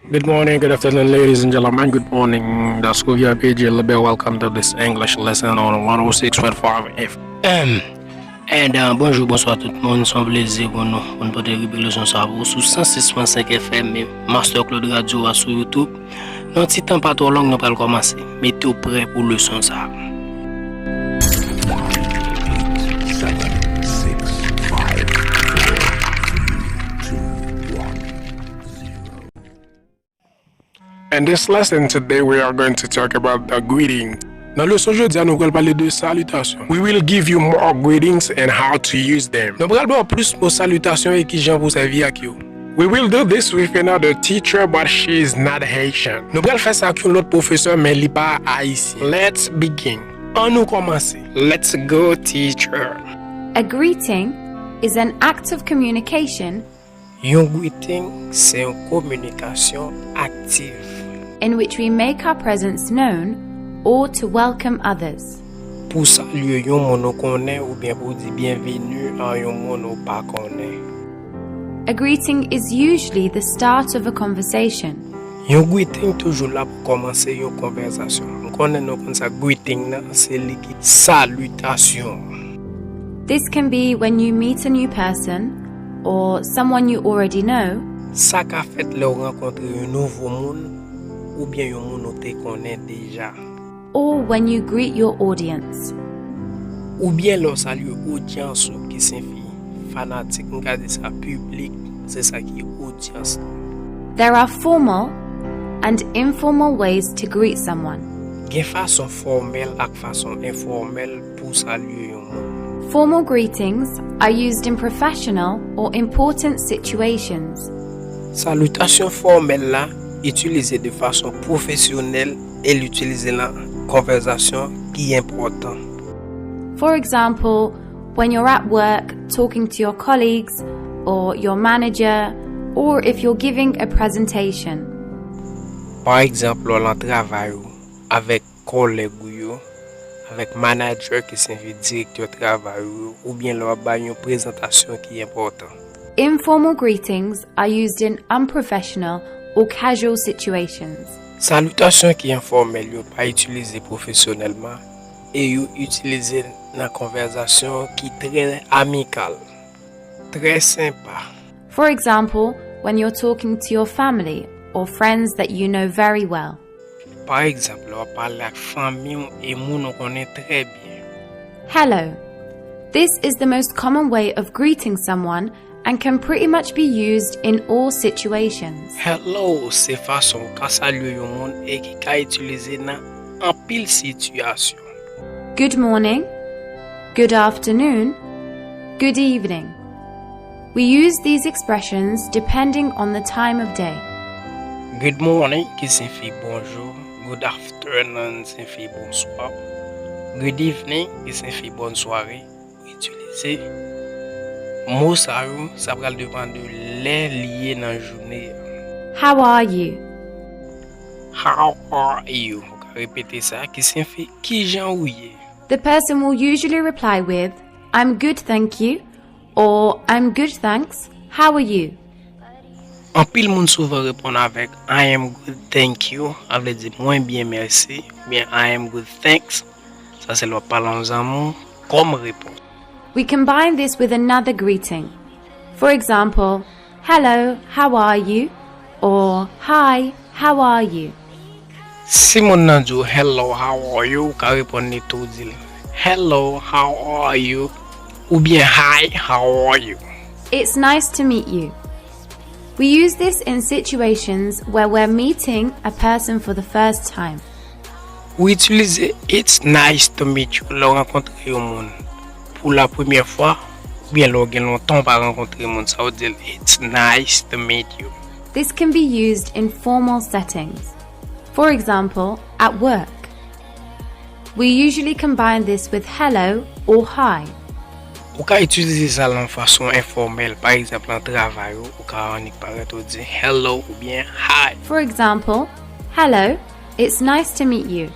Good morning, good afternoon, ladies and gentlemen. Good morning. That's who you're PG Lebel. Welcome to this English lesson on 106.5 FM. And bonjour, bonsoir tout le monde. C'est un plaisir pour nous. On peut débuter leçon ça sur 106.5 FM et Master Claude Radio sur YouTube. Dans petit temps pas trop long, nous allons commencer. Mettez-vous prêt pour leçon ça. In this lesson today, we are going to talk about the greeting. Dans le leçon aujourd'hui, nous allons parler de salutations. We will give you more greetings and how to use them. Nous allons voir plus de salutations et qui j'en vous servir à qui. We will do this with another teacher, but she is not Haitian. Nous allons faire ça avec un autre professeur, mais il n'est pas haïtien. Let's begin. On nous commence. Let's go, teacher. A greeting is an act of communication Un greeting, c'est une communication active. in which we make our presence known or to welcome others. Pour saluer yon moun ou connaît ou bien pour dire bienvenue à yon moun ou pas connaît. A greeting is usually the start of a conversation. Yon greeting toujours là pour commencer yon conversation. On connaît nous comme ça greeting là, c'est liquide salutation. This can be when you meet a new person or someone you already know, Ça qu'a fait le rencontrer un nouveau monde ou bien yon moun ou te connaît déjà. or when you greet your audience. Ou bien le saluer audience ou qui signifie fanatique, on dit ça public, c'est ça qui est audience. There are formal and informal ways to greet someone. Gen façon formelle ak façon informelle pour saluer yon moun. Formal greetings are used in professional or important situations. Salutation formelle là, utilisée de façon professionnelle et l'utiliser dans conversation qui est important. For example, when you're at work talking to your colleagues or your manager, or if you're giving a presentation. Par exemple, on travaille avec collègue ou avec manager qui signifie directeur travail ou bien leur ba une présentation qui est important. Informal greetings are used in unprofessional or casual situations. Salutation qui est informelle, yo pas utilisé professionnellement et yo utilisé dans conversation qui très amicale, très sympa. For example, when you're talking to your family or friends that you know very well. Par exemple, on parle avec famille et moun on connaît très bien. Hello. This is the most common way of greeting someone and can pretty much be used in all situations. Hello, c'est façon qu'a saluer yon moun et qui qu'a utiliser dans en pile situation. Good morning, good afternoon, good evening. We use these expressions depending on the time of day. Good morning qui signifie bonjour, good afternoon signifie bonsoir, good evening qui signifie bonne soirée. Utiliser mot ça va dépendre de les liés dans journée. How are you? How are you? On va répéter ça qui signifie qui j'en ouye. The person will usually reply with, I'm good, thank you, or I'm good, thanks. How are you? En pile moun souvent répond avec I am good, thank you. Ça veut dire moins bien merci. Bien I am good, thanks. Ça c'est le parlant en mot comme réponse. We combine this with another greeting. For example, hello, how are you? Or hi, how are you? Si moun nan di hello, how are you? Ka répond ni tout dit hello, how are you? Ou bien hi, how are you? It's nice to meet you. We use this in situations where we're meeting a person for the first time. Ou utiliser it's nice to meet you le rencontrer yon moun pour la première fois ou bien le gen longtemps pas rencontrer moun ça veut dire it's nice to meet you. This can be used in formal settings. For example, at work. We usually combine this with hello or hi. Ou ka utiliser ça de façon informelle, par exemple en travail ou ka on paraît ou dire hello ou bien hi. For example, hello, it's nice to meet you.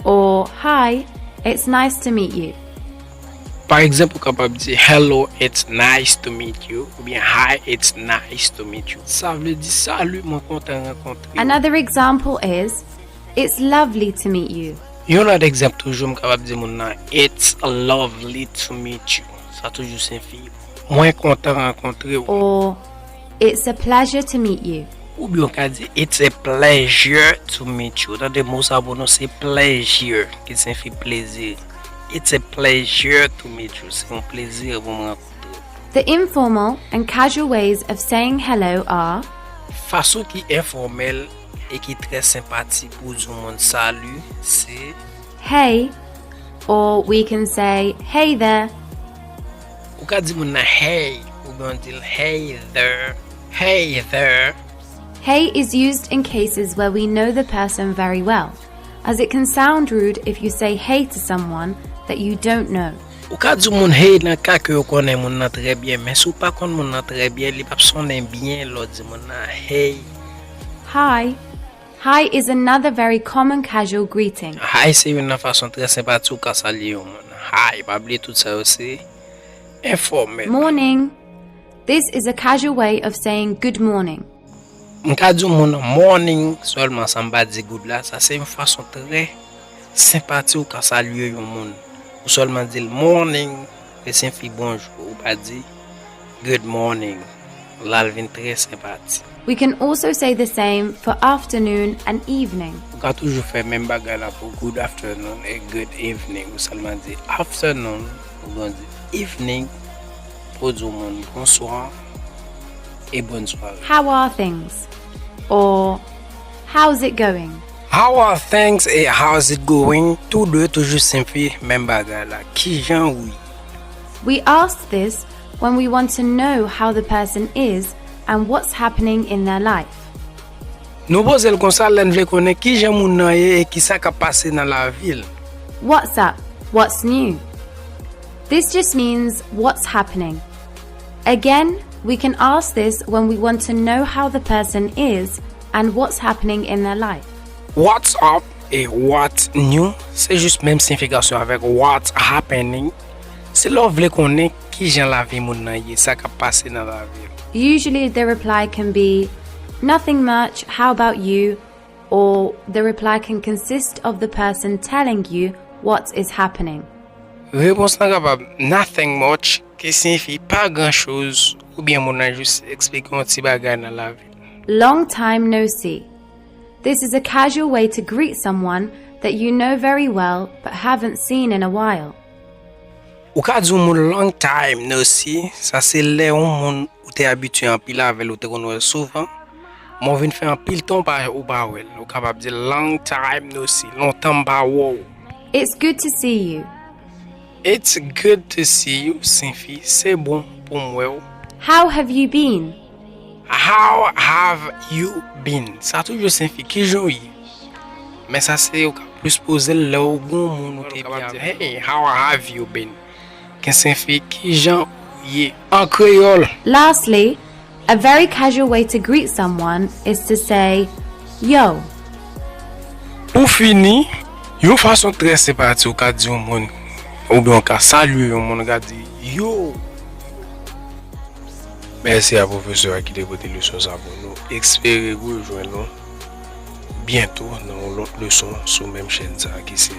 Or hi, it's nice to meet you. Par exemple, capable dire hello, it's nice to meet you, ou bien hi, it's nice to meet you. Ça veut dire salut, mon content rencontrer. Another example is, it's lovely to meet you. Yon autre exemple toujours capable dire mon nan, it's lovely to meet you. Ça toujours signifie moins content rencontrer. Or, it's a pleasure to meet you. Ou bien on peut dire it's a pleasure to meet you. Dans des mots ça bon c'est pleasure qui signifie plaisir. It's a pleasure to meet you. C'est un plaisir de me rencontrer. The informal and casual ways of saying hello are Façon qui informelle et qui très sympathique pour dire mon salut, c'est hey, or we can say hey there. ou ka dire mon hey ou bien on dit hey there. Hey there. Hey is used in cases where we know the person very well, as it can sound rude if you say hey to someone that you don't know. Ou ka dire mon hey dans cas que on connaît mon nan très bien, mais si ou pas connaît mon nan très bien, il pas sonner bien l'autre dit mon hey. Hi. Hi is another very common casual greeting. Hi c'est une façon très sympathique ka saluer mon. Hi, pas oublier tout ça aussi. Informel. Morning. This is a casual way of saying good morning. M'ka dire mon morning seulement ça m'a dit good là, ça c'est une façon très sympathique ka saluer yon monde. Ou seulement dire morning, et signifie bonjour, ou pas dire good morning. Là, vient très sympathique. We can also say the same for afternoon and evening. On peut toujours faire même bagarre là pour good afternoon et good evening. Ou seulement dire afternoon, ou bien dire evening pour dire bonsoir et bonne soirée. How are things? Or how's it going? How are things et how's it going? Tous deux toujours signifient même bagarre là. Qui j'en oui. We ask this when we want to know how the person is and what's happening in their life. Nous posons le constat là, nous connaissons qui j'en moun nan et qui ça qui passé dans la ville. What's up? What's new? This just means what's happening. Again, we can ask this when we want to know how the person is and what's happening in their life. What's up et what's new, c'est juste même signification avec what's happening. C'est là vle connaît qui j'en la vie moun nan yé, ça qui passé dans la ville. Usually the reply can be, nothing much, how about you? Or the reply can consist of the person telling you what is happening. Réponse nan capable nothing much qui signifie pas grand chose ou bien moun nan juste expliquer un petit bagay dans la ville. Long time no see. This is a casual way to greet someone that you know very well but haven't seen in a while. Ou ka di moun long time no see, ça c'est là où moun ou t'es habitué en pile avec ou te connaît souvent. Mon vinn faire en pile temps pas ou pas wel. Ou capable dire long time no see, longtemps pas wow. It's good to see you. It's good to see you, signifie c'est bon pour moi. How have you been? How have you been? Ça toujours signifie qui joue. Mais ça c'est plus poser là au bon monde qui bien. Hey, how have you been? Qui signifie qui joue en créole. Lastly, a very casual way to greet someone is to say, yo. Pour finir, une façon très sympathique ou ka di au monde ou bien ka saluer au monde ka di yo. Merci à professeur qui a dévoté leçon ça pour nous. Espérez vous rejoindre bientôt dans l'autre leçon sur même chaîne ça qui c'est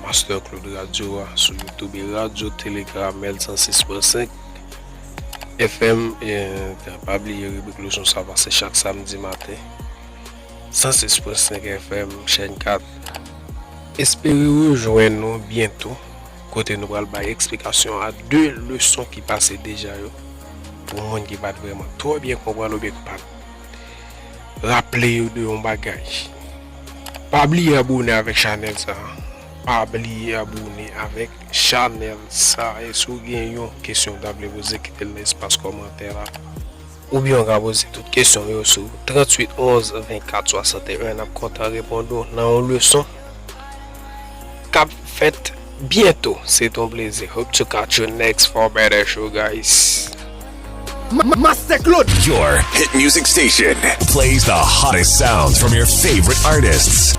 Master Claude Radio sur YouTube et Radio Telegram 106.5 FM et pas oublier rubrique leçon ça va c'est chaque samedi matin 106.5 FM chaîne 4. Espérez vous rejoindre nous bientôt côté nous allons faire explication à deux leçons qui passaient déjà pour monde qui va vraiment trop bien comprendre ou bien pas rappeler de un bagage. Pas oublier abonner avec channel ça. Pas oublier abonner avec channel ça et si vous avez une question d'appeler vous écrire dans l'espace commentaire ou bien on va poser toutes questions sur 38 11 24 61 n'a content répondre dans une leçon cap fait bientôt. C'est ton plaisir. Hope to catch you next for better show guys. Master Claude, your hit music station, plays the hottest sounds from your favorite artists.